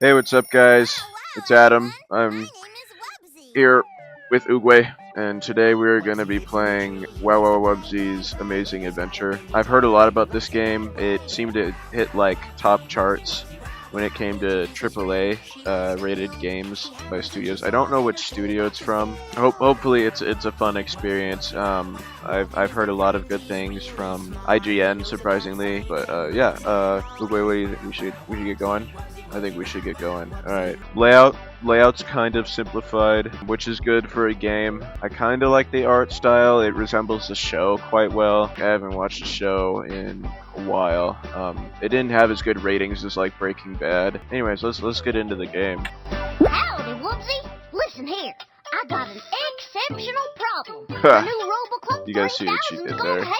Hey, what's up, guys? It's Adam. I'm here with Oogway, and today we're going to be playing WUBBZY'S Amazing Adventure. I've heard a lot about this game. It seemed to hit like top charts when it came to AAA rated games by studios. I don't know which studio it's from. Hopefully it's a fun experience. I've heard a lot of good things from IGN, surprisingly, but yeah. Oogway, what do you think we should get going? I think we should get going. Alright. Layout's kind of simplified, which is good for a game. I kind of like the art style. It resembles the show quite well. I haven't watched the show in a while. It didn't have as good ratings as like Breaking Bad. Anyways, let's get into the game. Howdy, Wubbzy. Listen here. I got an exceptional problem. The new RoboClub You guys see what she 3000's did gone there? haywire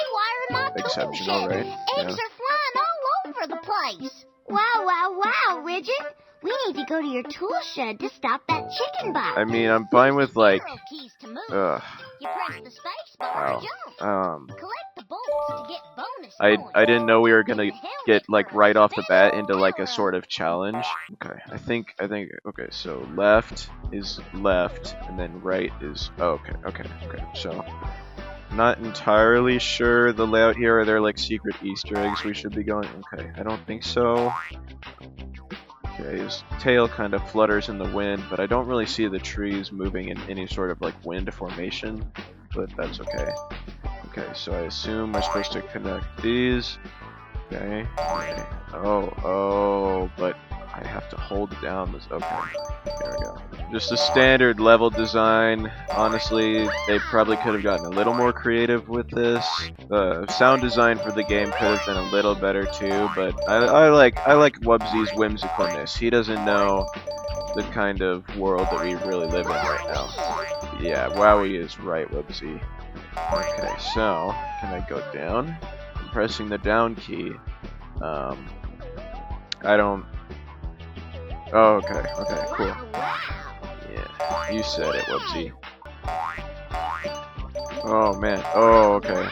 in my tool Exceptional, shed. right? Eggs Yeah. are flying all over the place. Wow, Ridget. We need to go to your tool shed to stop that chicken bite. I mean, I'm fine with like, Arrow keys to move. ugh. You press the space bar Wow. to jump. Collect the bolts to get bonus points. I didn't know we were gonna The helmet get like for right off the bat spin into like a arrow. sort of challenge. Okay, I think okay, so left is left and then right is okay. So not entirely sure the layout here. Are there like secret Easter eggs we should be going? Okay, I don't think so. Okay, his tail kind of flutters in the wind, but I don't really see the trees moving in any sort of like wind formation, but that's okay. Okay, so I assume we're supposed to connect these. Okay. Oh, but I have to hold down this. Okay, there we go. Just a standard level design. Honestly, they probably could have gotten a little more creative with this. The sound design for the game could have been a little better too, but I like WUBBZY'S whimsicalness. He doesn't know the kind of world that we really live in right now. Yeah, Wowie is right, WUBBZY. Okay, so can I go down? I'm pressing the down key. I don't. Oh, okay, cool. Yeah, you said it, WUBBZY. Oh man. Oh, okay.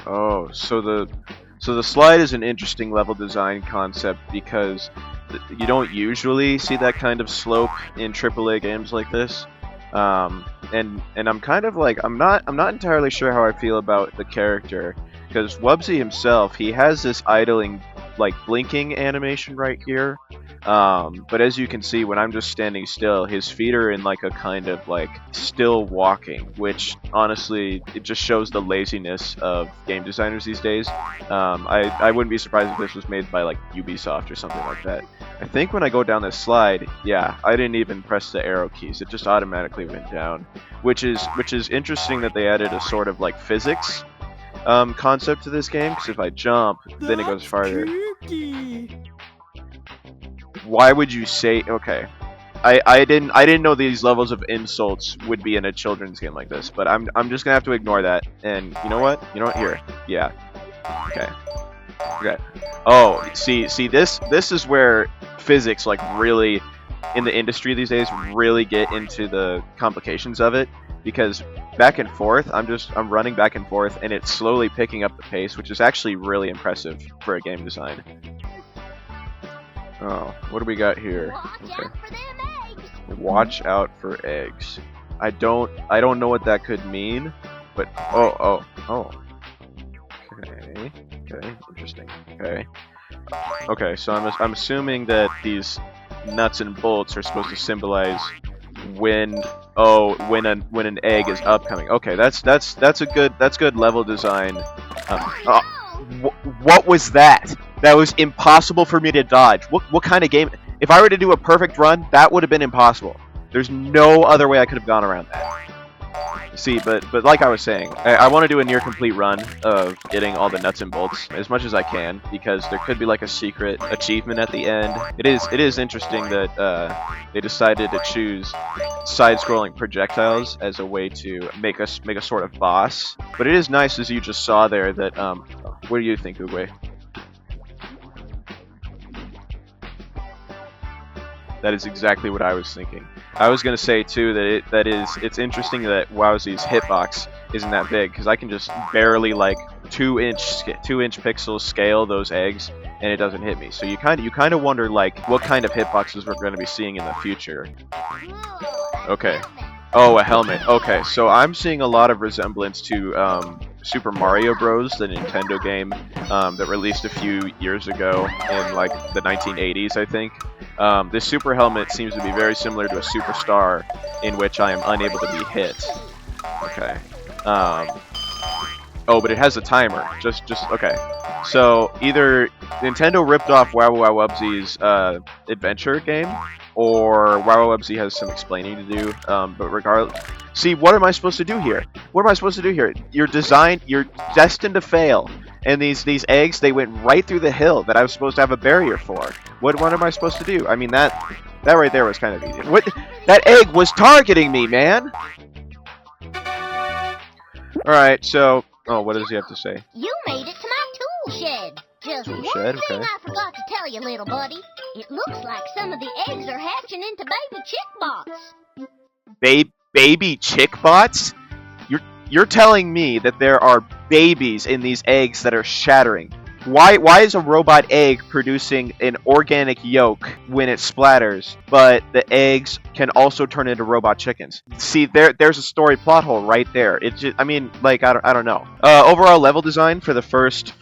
Oh, so the slide is an interesting level design concept because you don't usually see that kind of slope in AAA games like this. And I'm kind of like I'm not entirely sure how I feel about the character because WUBBZY himself, he has this idling like blinking animation right here. But as you can see, when I'm just standing still, his feet are in like a kind of like still walking, which honestly, it just shows the laziness of game designers these days. I wouldn't be surprised if this was made by like Ubisoft or something like that. I think when I go down this slide, yeah, I didn't even press the arrow keys. It just automatically went down, which is interesting that they added a sort of like physics concept to this game, because if I jump, then it goes farther. Why would you say okay? I didn't know these levels of insults would be in a children's game like this, but I'm just gonna have to ignore that. And you know what? Here. Yeah. Okay. Oh, see this is where physics like really in the industry these days really get into the complications of it, because back and forth, I'm running back and forth and it's slowly picking up the pace, which is actually really impressive for a game design. Oh, what do we got here? Watch out for eggs. I don't know what that could mean, but oh. Okay, interesting. Okay, so I'm assuming that these nuts and bolts are supposed to symbolize when an egg is upcoming. Okay, that's good level design. What was that? That was impossible for me to dodge. What kind of game? If I were to do a perfect run, that would have been impossible. There's no other way I could have gone around that. See, but like I was saying, I want to do a near complete run of getting all the nuts and bolts as much as I can, because there could be like a secret achievement at the end. It is interesting that they decided to choose side-scrolling projectiles as a way to make a sort of boss. But it is nice, as you just saw there, that what do you think, Oogway? That is exactly what I was thinking. I was gonna say too that it's interesting that WUBBZY'S hitbox isn't that big, because I can just barely like 2-inch pixels scale those eggs, and it doesn't hit me. So you kind of wonder like what kind of hitboxes we're going to be seeing in the future. Okay. Oh, a helmet. Okay, so I'm seeing a lot of resemblance to Super Mario Bros., the Nintendo game that released a few years ago in like the 1980s, I think. This super helmet seems to be very similar to a superstar in which I am unable to be hit. Okay. Oh, but it has a timer. Just okay. So either Nintendo ripped off WUBBZY'S adventure game, or WUBBZY has some explaining to do. But regardless, see, what am I supposed to do here? What am I supposed to do here? You're destined to fail. And these eggs, they went right through the hill that I was supposed to have a barrier for. What am I supposed to do? I mean, that right there was kind of easy. What? That egg was targeting me, man! Alright, so... Oh, what does he have to say? You made it to my tool shed. Just Tool one shed? thing Okay. I forgot to tell you, little buddy. It looks like some of the eggs are hatching into baby chick bots. Baby chick bots? You're telling me that there are babies in these eggs that are shattering. Why is a robot egg producing an organic yolk when it splatters, but the eggs can also turn into robot chickens? See, there's a story plot hole right there. It's just, I mean, like I don't know. Overall level design for the first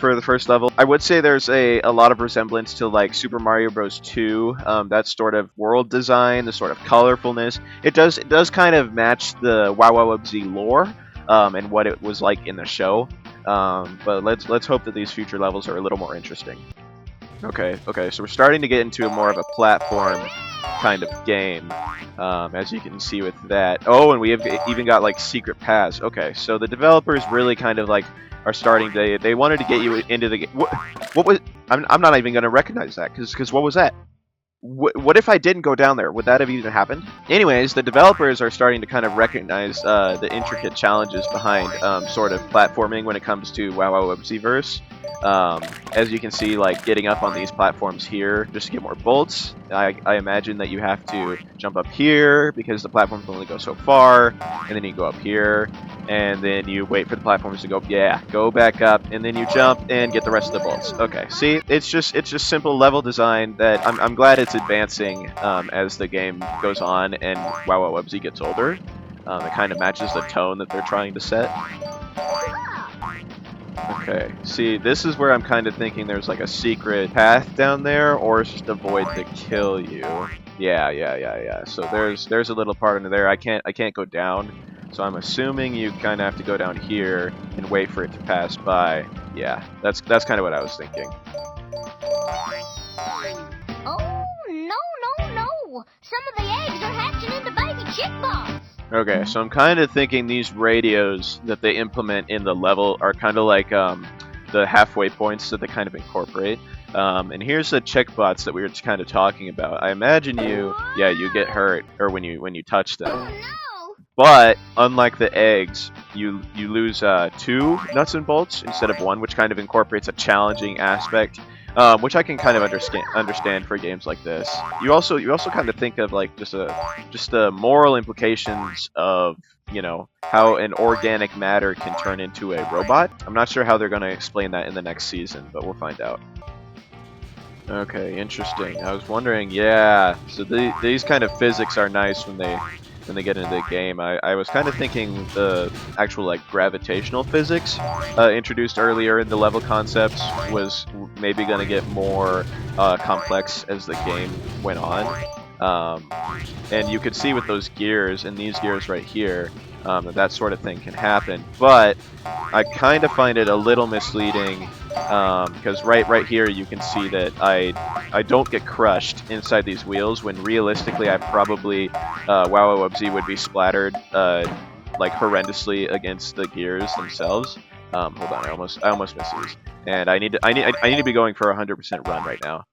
level, I would say there's a lot of resemblance to like Super Mario Bros. 2. That sort of world design, the sort of colorfulness. It does kind of match the WUBBZY lore and what it was like in the show. But let's hope that these future levels are a little more interesting. Okay, so we're starting to get into more of a platform kind of game, as you can see with that. Oh, and we have even got like secret paths. Okay, so the developers really kind of like are starting to, they wanted to get you into the game. What was, I'm not even going to recognize that, because what was that? What if I didn't go down there? Would that have even happened? Anyways, the developers are starting to kind of recognize the intricate challenges behind sort of platforming when it comes to WUBBZY'S. As you can see, like getting up on these platforms here just to get more bolts. I imagine that you have to jump up here because the platforms only go so far, and then you go up here, and then you wait for the platforms to go back up, and then you jump and get the rest of the bolts. Okay, see, it's just simple level design that I'm glad it's advancing as the game goes on and WUBBZY gets older. It kind of matches the tone that they're trying to set. Okay, see, this is where I'm kind of thinking there's like a secret path down there, or it's just a void to kill you. Yeah. So there's a little part under there. I can't go down, so I'm assuming you kind of have to go down here and wait for it to pass by. Yeah, that's kind of what I was thinking. Oh, no. Some of the eggs are hatching into baby chick bots. Okay, so I'm kind of thinking these radios that they implement in the level are kind of like the halfway points that they kind of incorporate. And here's the checkbots that we were just kind of talking about. I imagine you get hurt or when you touch them. Oh, no. But unlike the eggs, you lose 2 nuts and bolts instead of 1, which kind of incorporates a challenging aspect. Which I can kind of understand for games like this. You also kind of think of like just the moral implications of, you know, how an organic matter can turn into a robot. I'm not sure how they're going to explain that in the next season, but we'll find out. Okay, interesting. I was wondering, yeah. So these kind of physics are nice when they get into the game. I was kind of thinking the actual like gravitational physics introduced earlier in the level concepts was maybe going to get more complex as the game went on. And you could see with those gears and these gears right here that sort of thing can happen. But I kind of find it a little misleading because right here you can see that I don't get crushed inside these wheels when realistically I probably WUBBZY would be splattered like horrendously against the gears themselves. Hold on, I almost missed these, and I need to be going for a 100% run right now.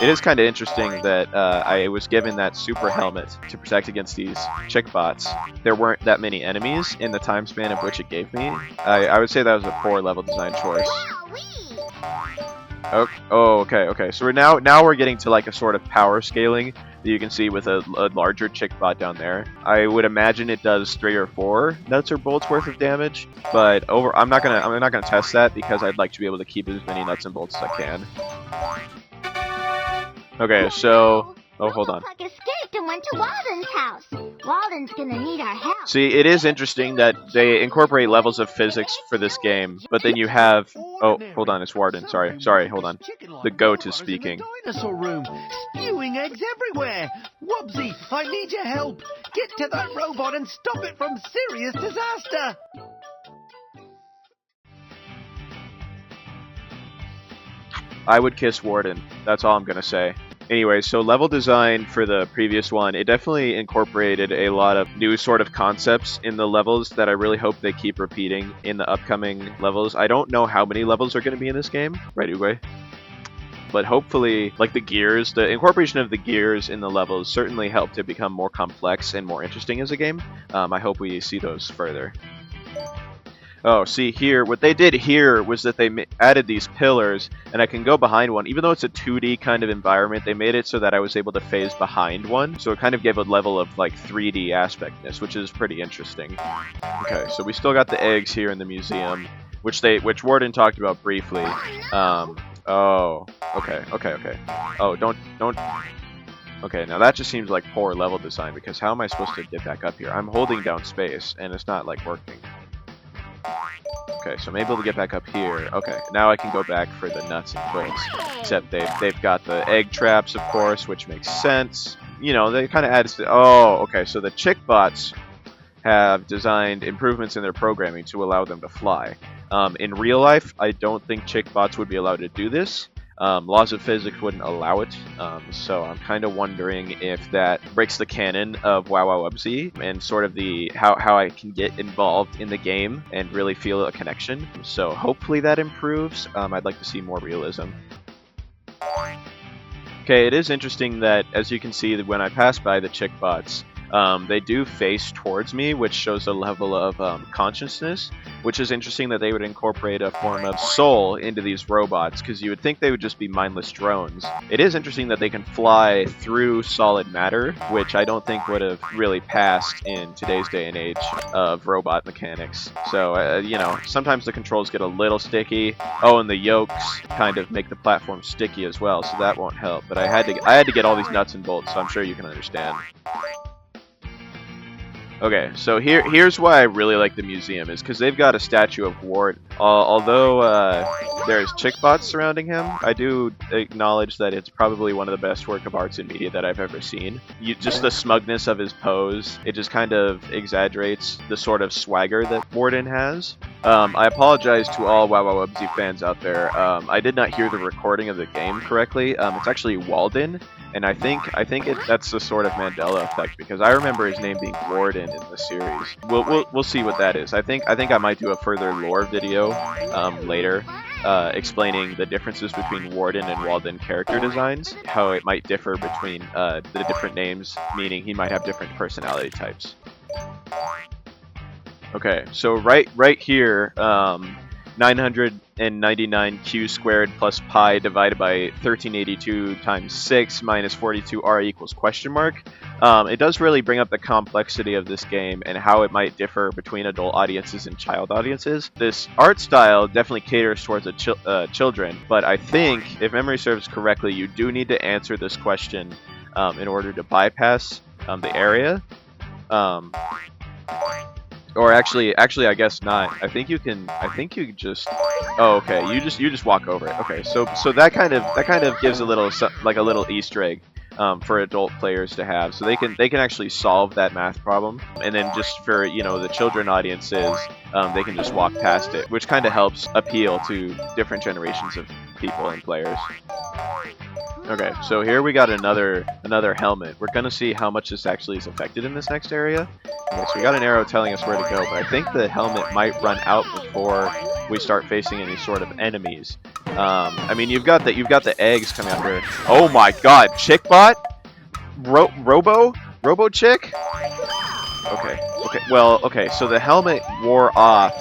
It is kind of interesting that I was given that super helmet to protect against these chick bots. There weren't that many enemies in the time span of which it gave me. I would say that was a poor level design choice. Wowee. Oh, okay. So now we're getting to like a sort of power scaling that you can see with a larger chick bot down there. I would imagine it does 3 or 4 nuts or bolts worth of damage, but I'm not gonna test that because I'd like to be able to keep as many nuts and bolts as I can. Okay, so hold on. Puck escaped and went to Walden's house. Walden's gonna need our help. See, it is interesting that they incorporate levels of physics for this game, but then you have... Oh, hold on, it's Warden. Sorry, hold on. The goat is speaking. Dinosaur room, spewing eggs everywhere. WUBBZY, I need your help. Get to that robot and stop it from serious disaster. I would kiss Warden. That's all I'm gonna say. Anyway, so level design for the previous one, it definitely incorporated a lot of new sort of concepts in the levels that I really hope they keep repeating in the upcoming levels. I don't know how many levels are going to be in this game, right, Uwe? But hopefully, like the gears, the incorporation of the gears in the levels certainly helped it become more complex and more interesting as a game. I hope we see those further. Oh, see here, what they did here was that they added these pillars, and I can go behind one. Even though it's a 2D kind of environment, they made it so that I was able to phase behind one, so it kind of gave a level of like 3D aspectness, which is pretty interesting. Okay, so we still got the eggs here in the museum, which Warden talked about briefly. Oh, okay. Oh, don't. Okay, now that just seems like poor level design, because how am I supposed to get back up here? I'm holding down space, and it's not like working. Okay, so I'm able to get back up here. Okay, now I can go back for the nuts and bolts. Except they've got the egg traps, of course, which makes sense. You know, they kind of add... Oh, okay, so the chick bots have designed improvements in their programming to allow them to fly. In real life, I don't think chick bots would be allowed to do this. Laws of physics wouldn't allow it, so I'm kind of wondering if that breaks the canon of WUBBZY and sort of the how I can get involved in the game and really feel a connection. So hopefully that improves. I'd like to see more realism. Okay, it is interesting that, as you can see, that when I pass by the chick bots, they do face towards me, which shows a level of consciousness, which is interesting that they would incorporate a form of soul into these robots, because you would think they would just be mindless drones. It is interesting that they can fly through solid matter, which I don't think would have really passed in today's day and age of robot mechanics. So, you know, sometimes the controls get a little sticky. Oh, and the yokes kind of make the platform sticky as well, so that won't help. But I had to get all these nuts and bolts, so I'm sure you can understand. Okay, so here's why I really like the museum, is because they've got a statue of Ward. Although there's chick bots surrounding him, I do acknowledge that it's probably one of the best work of arts and media that I've ever seen. Just the smugness of his pose, it just kind of exaggerates the sort of swagger that Warden has. I apologize to all WUBBZY fans out there. I did not hear the recording of the game correctly. It's actually Walden. And I think that's the sort of Mandela effect, because I remember his name being Warden in the series. We'll see what that is. I think I might do a further lore video later, explaining the differences between Warden and Walden character designs, how it might differ between the different names, meaning he might have different personality types. Okay, so right here, 999 q squared plus pi divided by 1382 times 6 minus 42 r equals question mark. It does really bring up the complexity of this game and how it might differ between adult audiences and child audiences. This art style definitely caters towards the children, but I think, if memory serves correctly, you do need to answer this question in order to bypass the area. Or actually, I guess not. I think you just. Oh, okay. You just walk over it. Okay. So that kind of gives a little like a little Easter egg for adult players to have, so they can actually solve that math problem. And then just for the children audiences, they can just walk past it, which kind of helps appeal to different generations of people and players. Okay, so here we got another helmet. We're gonna see how much this actually is affected in this next area. Okay, so we got an arrow telling us where to go, but I think the helmet might run out before we start facing any sort of enemies. I mean, you've got the eggs coming out here. Oh my God, Chickbot, Robo Chick. Okay. Well, okay. So the helmet wore off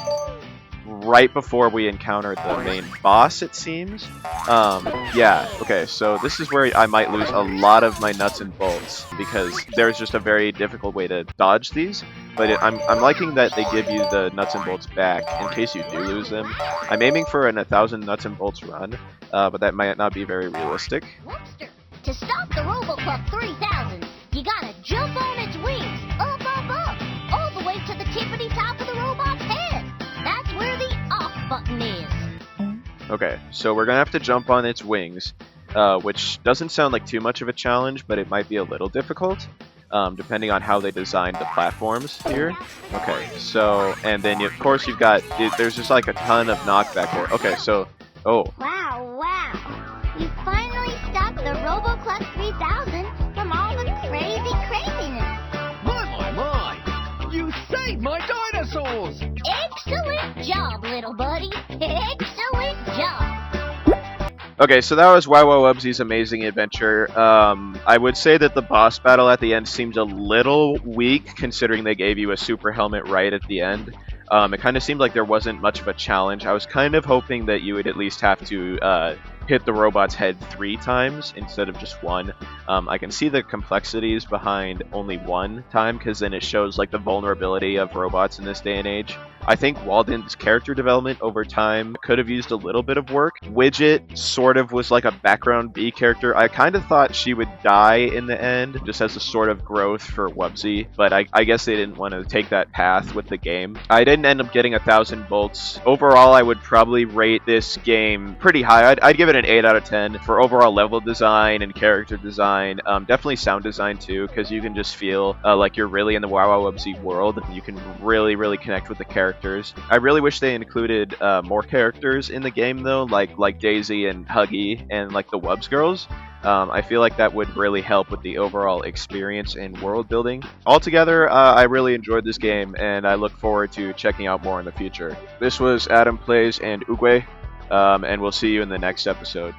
right before we encounter the main boss, it seems. Yeah, okay, so this is where I might lose a lot of my nuts and bolts, because there's just a very difficult way to dodge these. But I'm liking that they give you the nuts and bolts back in case you do lose them. I'm aiming for an 1,000 nuts and bolts run, but that might not be very realistic. Webster, to stop the Roboclub 3000, you gotta jump on its wings, up, all the way to the tippity top of the robot's head. That's where the off button is. Okay, so we're gonna have to jump on its wings, which doesn't sound like too much of a challenge, but it might be a little difficult, depending on how they designed the platforms here. Okay, so, and then of course you've got, there's just like a ton of knockback here. Okay, so, oh. Wow. You finally stopped the Roboclub 3000 from all the craziness. My! You saved my dinosaurs! Excellent job, little buddy. Excellent job. Okay, so that was WUBBZY'S Amazing Adventure. I would say that the boss battle at the end seemed a little weak, considering they gave you a super helmet right at the end. It kind of seemed like there wasn't much of a challenge. I was kind of hoping that you would at least have to hit the robot's head 3 times instead of just 1. I can see the complexities behind only 1 time, because then it shows like the vulnerability of robots in this day and age. I think Walden's character development over time could have used a little bit of work. Widget sort of was like a background B character. I kind of thought she would die in the end, just as a sort of growth for WUBBZY, but I guess they didn't want to take that path with the game. I didn't end up getting 1,000 bolts. Overall, I would probably rate this game pretty high. I'd give it an 8 out of 10 for overall level design and character design. Definitely sound design too, because you can just feel like you're really in the WUBBZY world. You can really connect with the characters. I really wish they included more characters in the game though, like Daisy and Huggy and like the WUBBZ girls. I feel like that would really help with the overall experience and world building. Altogether, I really enjoyed this game, and I look forward to checking out more in the future. This was Adam Plays and Ugwe, and we'll see you in the next episode.